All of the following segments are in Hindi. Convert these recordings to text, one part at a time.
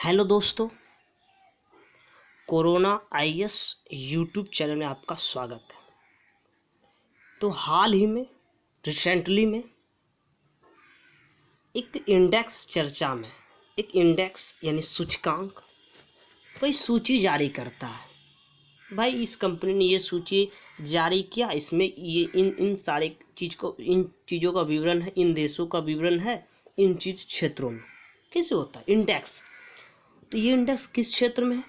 हेलो दोस्तों, कोरोना आईएएस यूट्यूब चैनल में आपका स्वागत है। तो हाल ही में रिसेंटली में एक इंडेक्स चर्चा में, एक इंडेक्स यानी सूचकांक कोई सूची जारी करता है। भाई इस कंपनी ने ये सूची जारी किया, इसमें ये इन सारे इन चीज़ों का विवरण है, इन देशों का विवरण है, इन चीज़ क्षेत्रों में कैसे होता है इंडेक्स। तो ये इंडेक्स किस क्षेत्र में है?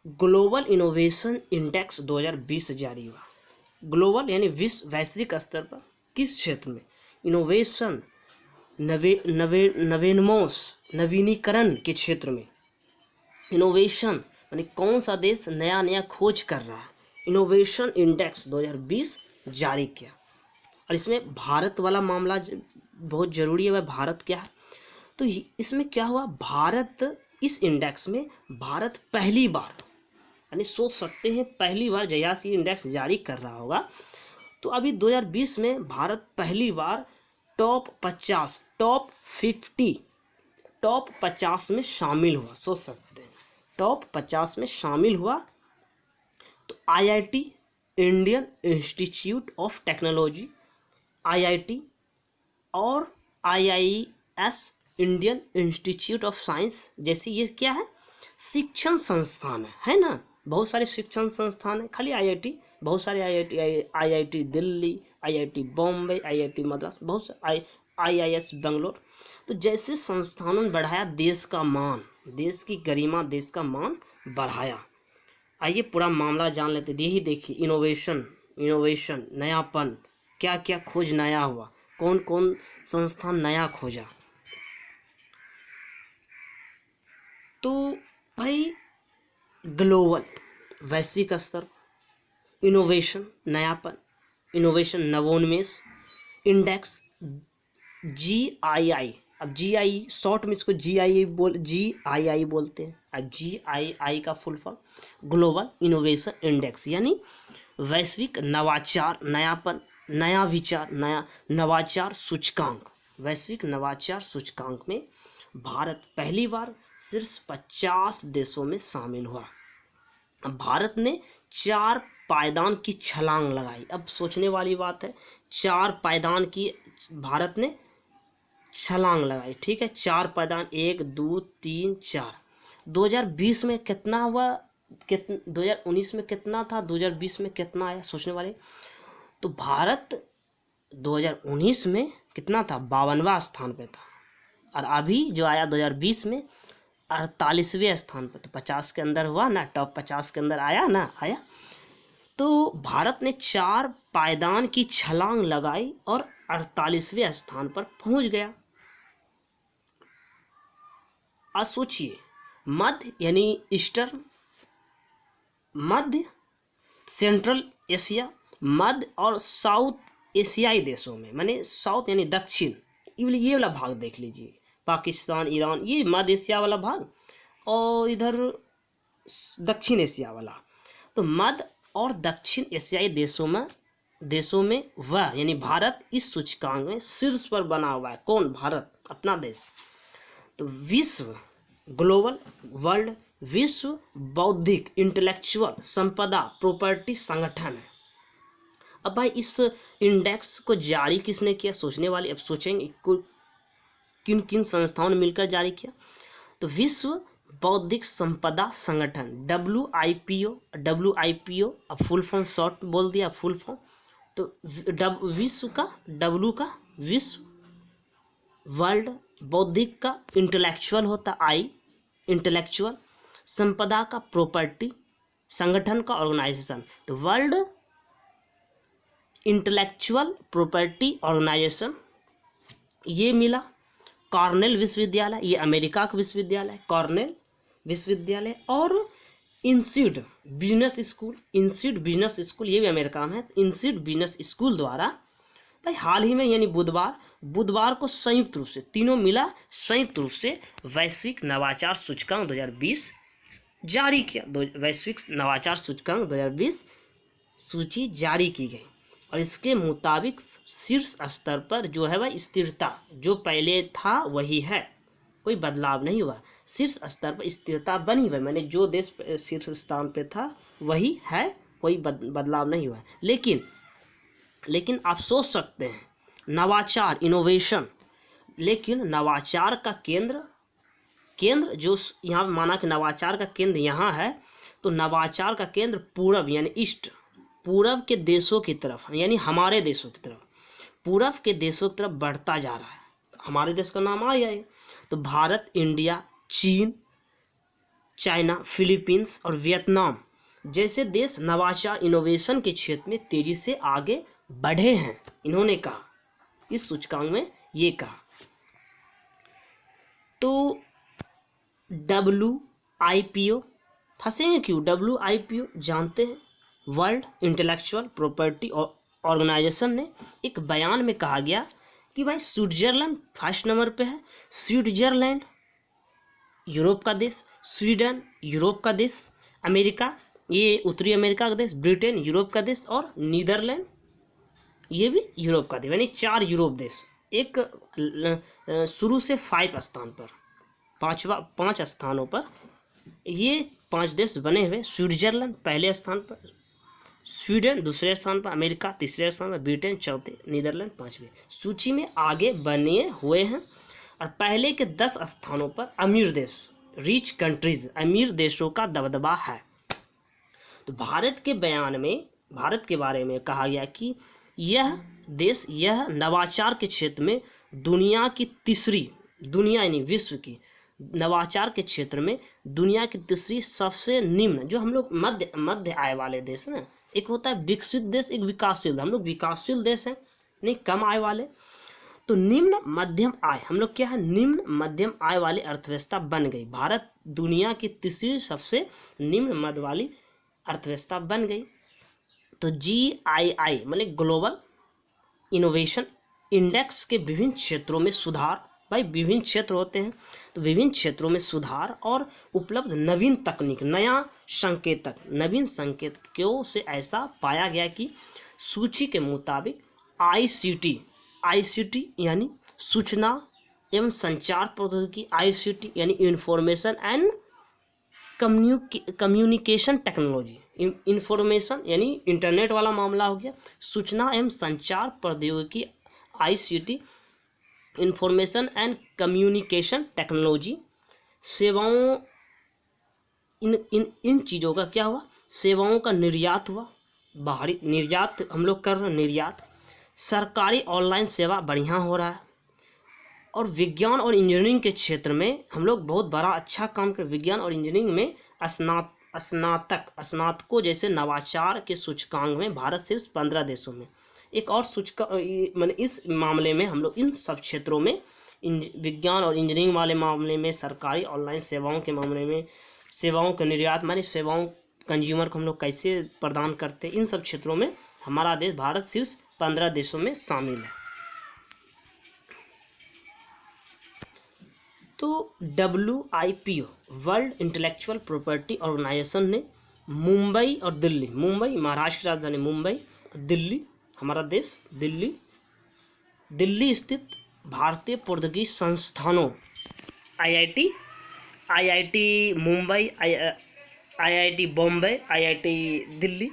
ग्लोबल इनोवेशन इंडेक्स 2020 जारी हुआ। ग्लोबल यानी विश्व वैश्विक स्तर पर किस क्षेत्र में इनोवेशन नवीनमोश नवीनीकरण के क्षेत्र में इनोवेशन यानी कौन सा देश नया नया खोज कर रहा है, इनोवेशन इंडेक्स 2020 जारी किया। और इसमें भारत वाला मामला बहुत ज़रूरी है। वह भारत क्या है, तो इसमें क्या हुआ, भारत इस इंडेक्स में भारत पहली बार, यानी सोच सकते हैं पहली बार जयास ये इंडेक्स जारी कर रहा होगा, तो अभी 2020 में भारत पहली बार टॉप 50 में शामिल हुआ। सोच सकते हैं टॉप 50 में शामिल हुआ। तो IIT, Indian Institute of Technology, IIT और IIS, Indian Institute of Science जैसी ये क्या है, शिक्षण संस्थान है ना। बहुत सारे शिक्षण संस्थान है, खाली आईआईटी, बहुत सारे IIT Delhi, IIT Bombay, IIT Madras, बहुत सारे आईआईएस बेंगलोर। तो जैसे संस्थानों ने बढ़ाया देश का मान, देश की गरिमा, देश का मान बढ़ाया। आइए पूरा मामला जान लेते। यही देखिए इनोवेशन नयापन, क्या क्या खोज नया हुआ, कौन कौन संस्थान नया खोजा। तो भाई ग्लोबल वैश्विक स्तर इनोवेशन नयापन, इनोवेशन नवोन्मेष इंडेक्स GII। अब GII शॉर्ट में इसको GII बोलते हैं। अब GII का full form global innovation index, यानी वैश्विक नवाचार नयापन, नया विचार, नया नवाचार सूचकांक। वैश्विक नवाचार सूचकांक में भारत पहली बार शीर्ष 50 देशों में शामिल हुआ। अब भारत ने 4 पायदान की छलांग लगाई। अब सोचने वाली बात है, 4 पायदान की भारत ने छलांग लगाई, ठीक है। 4 पायदान, 1 2 3 4। 2020 में कितना हुआ, 2019 में कितना था, 2020 में कितना आया, सोचने वाले। तो भारत 2019 में कितना था, 52वां स्थान पे था, और अभी जो आया 2020 में 48वें स्थान पर। तो 50 के अंदर हुआ ना, टॉप 50 के अंदर आया ना, आया। तो भारत ने 4 पायदान की छलांग लगाई और 48वें स्थान पर पहुंच गया। आज सोचिए, मध्य यानी ईस्टर्न, मध्य सेंट्रल एशिया, मध्य और साउथ एशियाई देशों में, माने साउथ यानी दक्षिण, ये वाला भाग देख लीजिए, पाकिस्तान, ईरान, ये मध्य एशिया वाला भाग, और इधर दक्षिण एशिया वाला। तो मध्य और दक्षिण एशियाई देशों में वह यानी भारत इस सूचकांक में शीर्ष पर बना हुआ है। कौन? भारत, अपना देश। तो विश्व ग्लोबल वर्ल्ड विश्व बौद्धिक इंटेलेक्चुअल संपदा प्रॉपर्टी संगठन है। अब भाई इस इंडेक्स को जारी किसने किया, सोचने वाले अब सोचेंगे किन किन संस्थाओं ने मिलकर जारी किया। तो विश्व बौद्धिक संपदा संगठन WIPO, अब फुल फॉर्म शॉर्ट बोल दिया, फुल फॉर्म। तो विश्व का विश्व, वर्ल्ड बौद्धिक का इंटेलेक्चुअल होता आई, इंटेलेक्चुअल, संपदा का प्रॉपर्टी, संगठन का ऑर्गेनाइजेशन। तो वर्ल्ड इंटेलेक्चुअल प्रॉपर्टी ऑर्गेनाइजेशन ये मिला। कॉर्नेल विश्वविद्यालय, ये अमेरिका का विश्वविद्यालय, कॉर्नेल विश्वविद्यालय, और इंस्टीट्यूट बिजनेस स्कूल, ये भी अमेरिका में है। इंस्टीट्यूट बिजनेस स्कूल द्वारा भाई हाल ही में यानी बुधवार को संयुक्त रूप से तीनों मिला, संयुक्त रूप से वैश्विक नवाचार सूचकांक 2020 जारी किया। वैश्विक नवाचार सूचकांक 2020 सूची जारी की गई, और इसके मुताबिक शीर्ष स्तर पर जो है वह स्थिरता, जो पहले था वही है। कोई बदलाव नहीं हुआ, शीर्ष स्तर पर स्थिरता बनी हुई, मैंने जो देश शीर्ष स्थान पे था वही है, कोई बदलाव नहीं हुआ। लेकिन आप सोच सकते हैं नवाचार, इनोवेशन, लेकिन नवाचार का केंद्र जो यहाँ माना कि नवाचार का केंद्र यहाँ है, तो नवाचार का केंद्र पूरब यानी ईस्ट, पूरब के देशों की तरफ यानी हमारे देशों की तरफ, पूरब के देशों की तरफ बढ़ता जा रहा है। हमारे देश का नाम आया है, तो भारत, इंडिया, चीन, चाइना, फिलीपींस और वियतनाम जैसे देश नवाचार, इनोवेशन के क्षेत्र में तेजी से आगे बढ़े हैं, इन्होंने कहा, इस सूचकांक में ये कहा। तो WIPO, फंसेंगे क्यों? WIPO जानते हैं, वर्ल्ड इंटेलेक्चुअल प्रॉपर्टी ऑर्गेनाइजेशन ने एक बयान में कहा गया कि भाई स्विट्जरलैंड फर्स्ट नंबर पे है, स्विट्जरलैंड यूरोप का देश, स्वीडन यूरोप का देश, अमेरिका ये उत्तरी अमेरिका का देश, ब्रिटेन यूरोप का देश और नीदरलैंड ये भी यूरोप का देश, यानी 4 यूरोप देश एक शुरू से 5 स्थान पर, 5 स्थानों पर ये 5 देश बने हुए। स्विट्जरलैंड पहले स्थान पर, स्वीडन दूसरे स्थान पर, अमेरिका तीसरे स्थान पर, ब्रिटेन चौथे, नीदरलैंड 5वें सूची में आगे बने हुए हैं। और पहले के 10 स्थानों पर अमीर देश, रिच कंट्रीज, अमीर देशों का दबदबा है। तो भारत के बयान में भारत के बारे में कहा गया कि यह देश यह नवाचार के क्षेत्र में दुनिया की तीसरी, दुनिया यानी विश्व की नवाचार के क्षेत्र में दुनिया की तीसरी सबसे निम्न, जो हम लोग मध्य आय वाले देश ना, एक होता है विकसित देश, एक विकासशील, हम लोग विकासशील देश हैं, नहीं कम आय वाले, तो निम्न मध्यम आय, हम लोग क्या है, निम्न मध्यम आय वाली अर्थव्यवस्था बन गई। भारत दुनिया की तीसरी सबसे निम्न मध्य वाली अर्थव्यवस्था बन गई। तो GII मतलब ग्लोबल इनोवेशन इंडेक्स के विभिन्न क्षेत्रों में सुधार, भाई विभिन्न क्षेत्र होते हैं, तो विभिन्न क्षेत्रों में सुधार और उपलब्ध नवीन तकनीक, नया संकेतक, नवीन संकेतकों से ऐसा पाया गया कि सूची के मुताबिक ICT यानी सूचना एवं संचार प्रौद्योगिकी, ICT यानी information and communication technology, information यानी इंटरनेट वाला मामला हो गया, सूचना एवं संचार प्रौद्योगिकी ICT, information and communication technology, सेवाओं, इन चीज़ों का क्या हुआ, सेवाओं का निर्यात हुआ, बाहरी निर्यात हम लोग कर रहे हैं, निर्यात, सरकारी ऑनलाइन सेवा बढ़िया हो रहा है, और विज्ञान और इंजीनियरिंग के क्षेत्र में हम लोग बहुत बड़ा अच्छा काम कर, विज्ञान और इंजीनियरिंग में स्नातकों जैसे नवाचार के सूचकांक में भारत शीर्ष 15 देशों में। एक और सूचकांक मैंने इस मामले में हम लोग इन सब क्षेत्रों में, विज्ञान और इंजीनियरिंग वाले मामले में, सरकारी ऑनलाइन सेवाओं के मामले में, सेवाओं का निर्यात माने सेवाओं कंज्यूमर को हम लोग कैसे प्रदान करते हैं, इन सब क्षेत्रों में हमारा देश भारत शीर्ष 15 देशों में शामिल है। तो WIPO world intellectual property organization ने मुंबई और दिल्ली, मुंबई महाराष्ट्र की राजधानी मुंबई, दिल्ली हमारा देश दिल्ली स्थित भारतीय प्रौद्योगिकी संस्थानों IIT Mumbai, IIT Bombay, IIT Delhi,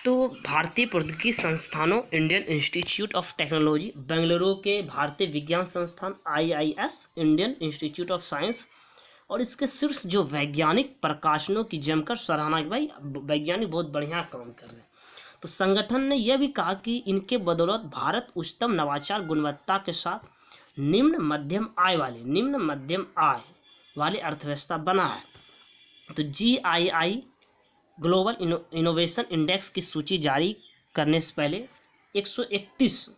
तो भारतीय प्रौद्योगिकी संस्थानों, Indian Institute of technology Bengaluru के भारतीय विज्ञान संस्थान IIS, Indian Institute of science, और इसके शीर्ष जो वैज्ञानिक प्रकाशनों की जमकर सराहना की, भाई वैज्ञानिक बहुत बढ़िया काम कर रहे हैं। तो संगठन ने यह भी कहा कि इनके बदौलत भारत उच्चतम नवाचार गुणवत्ता के साथ निम्न मध्यम आय वाली अर्थव्यवस्था बना है। तो GII ग्लोबल इनोवेशन इंडेक्स की सूची जारी करने से पहले 131,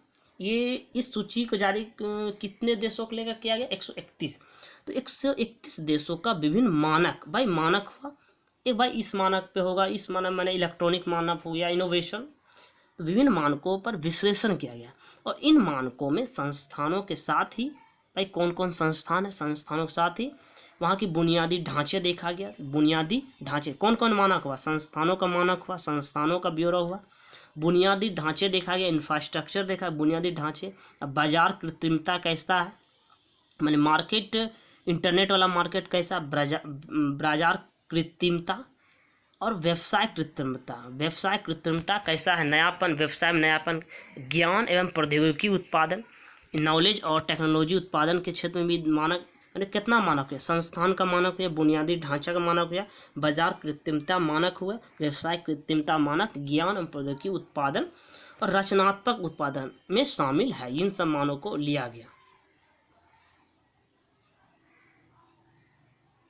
ये इस सूची को जारी कितने देशों को लेकर किया गया, 131, तो 131 देशों का विभिन्न मानक, भाई मानक हुआ, एक भाई इस मानक पे होगा, इस मानक मैंने इलेक्ट्रॉनिक मानक हो गया, इनोवेशन, तो विभिन्न मानकों पर विश्लेषण किया गया, और इन मानकों में संस्थानों के साथ ही, भाई कौन कौन संस्थान है, संस्थानों के साथ ही वहाँ की बुनियादी ढांचे देखा गया, बुनियादी ढांचे कौन कौन मानक हुआ, संस्थानों का मानक हुआ, संस्थानों का ब्यौरा हुआ, बुनियादी ढांचे देखा गया, इंफ्रास्ट्रक्चर देखा, बुनियादी ढांचे, अब बाजार कृत्रिमता कैसा है, मैंने मार्केट, इंटरनेट वाला मार्केट कैसा, बाजार कृत्रिमता और व्यवसाय कृत्रिमता। व्यवसाय कृत्रिमता कैसा है, नयापन, व्यवसाय में नयापन, ज्ञान एवं प्रौद्योगिकी उत्पादन, नॉलेज और टेक्नोलॉजी उत्पादन के क्षेत्र में भी मानक, मैंने कितना मानक है, संस्थान का मानक हुआ, बुनियादी ढांचा का मानक हुआ, बाजार कृत्रिमता मानक हुआ, व्यवसाय कृत्रिमता मानक, ज्ञान एवं प्रौद्योगिकी उत्पादन और रचनात्मक उत्पादन में शामिल है। इन सब मानकों को लिया गया।